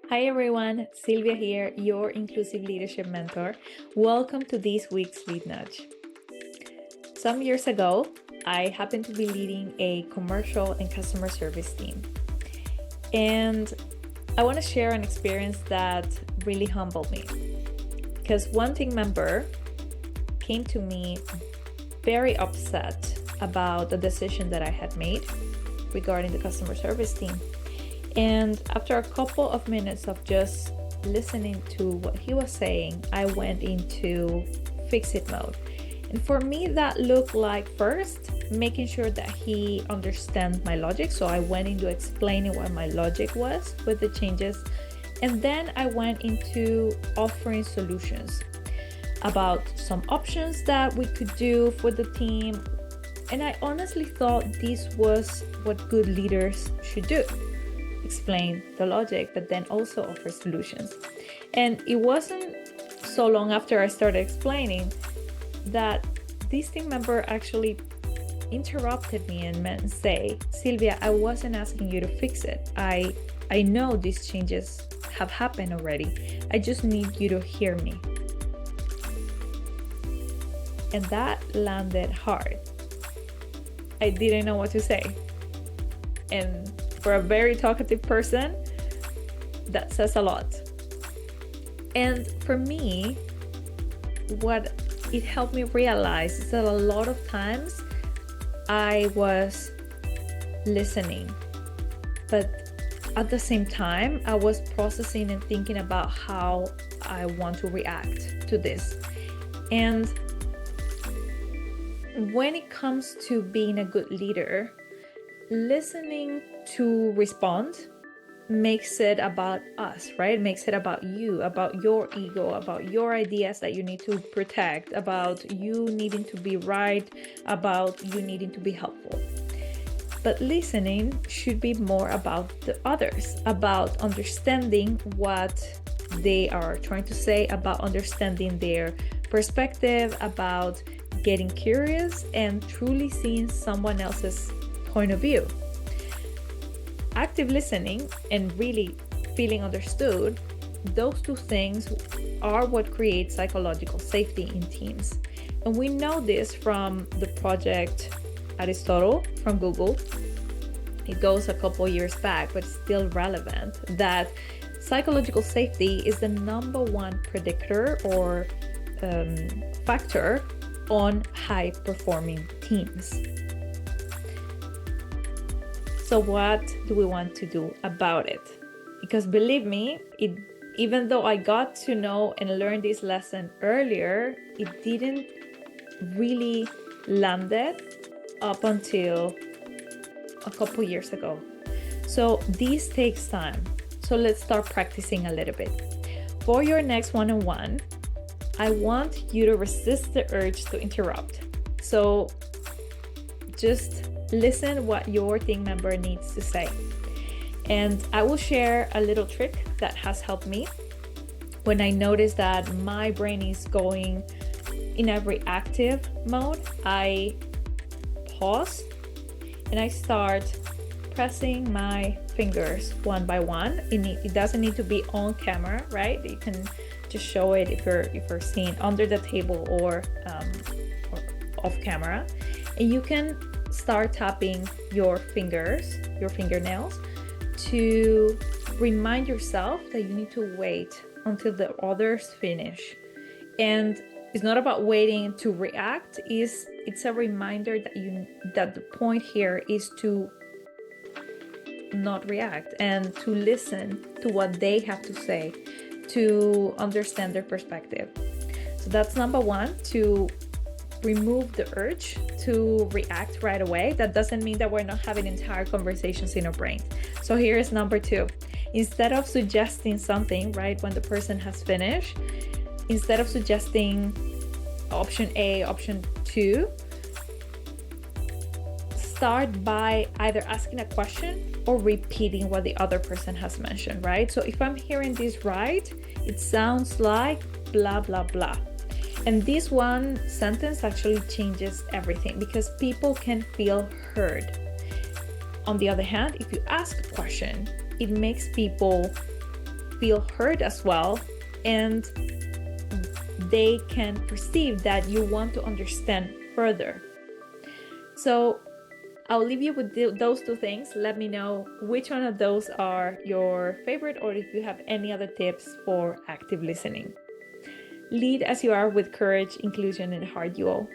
Hi everyone, Silvia here, your inclusive leadership mentor. Welcome to this week's Lead Nudge. Some years ago, I happened to be leading a commercial and customer service team. And I want to share an experience that really humbled me. Because one team member came to me very upset about the decision that I had made regarding the customer service team. And after a couple of minutes of just listening to what he was saying, I went into fix-it mode. And for me, that looked like first making sure that he understands my logic. So I went into explaining what my logic was with the changes. And then I went into offering solutions about some options that we could do for the team. And I honestly thought this was what good leaders should do. Explain the logic, but then also offer solutions. And it wasn't so long after I started explaining that this team member actually interrupted me and say, Silvia, I wasn't asking you to fix it. I know these changes have happened already. I just need you to hear me. And that landed hard. I didn't know what to say. And for a very talkative person, that says a lot. And for me, what it helped me realize is that a lot of times I was listening, but at the same time, I was processing and thinking about how I want to react to this. And when it comes to being a good leader, listening to respond makes it about us, right? Makes it about you, about your ego, about your ideas that you need to protect, about you needing to be right, about you needing to be helpful. But listening should be more about the others, about understanding what they are trying to say, about understanding their perspective, about getting curious and truly seeing someone else's point of view. Active listening and really feeling understood, those two things are what creates psychological safety in teams. And we know this from the project Aristotle from Google. It goes a couple years back, but it's still relevant, that psychological safety is the number one predictor or factor on high-performing teams. So what do we want to do about it? Because believe me, even though I got to know and learn this lesson earlier, it didn't really land it up until a couple years ago. So this takes time. So let's start practicing a little bit. For your next one-on-one, I want you to resist the urge to interrupt. So just listen what your team member needs to say. And I will share a little trick that has helped me when I notice that my brain is going in a reactive mode. I pause and I start pressing my fingers one by one. It doesn't need to be on camera, right? You can just show it if you're seeing under the table or off camera. And you can start tapping your fingers, your fingernails, to remind yourself that you need to wait until the others finish. And it's not about waiting to react, it's a reminder that the point here is to not react and to listen to what they have to say, to understand their perspective. So that's number one, to remove the urge to react right away. That doesn't mean that we're not having entire conversations in our brain. So here is number two. Instead of suggesting something, right, when the person has finished, instead of suggesting option A, option two, start by either asking a question or repeating what the other person has mentioned, right? So if I'm hearing this right, it sounds like blah, blah, blah. And this one sentence actually changes everything because people can feel heard. On the other hand, if you ask a question, it makes people feel heard as well, and they can perceive that you want to understand further. So I'll leave you with those two things. Let me know which one of those are your favorite, or if you have any other tips for active listening. Lead as you are, with courage, inclusion, and heart, you all.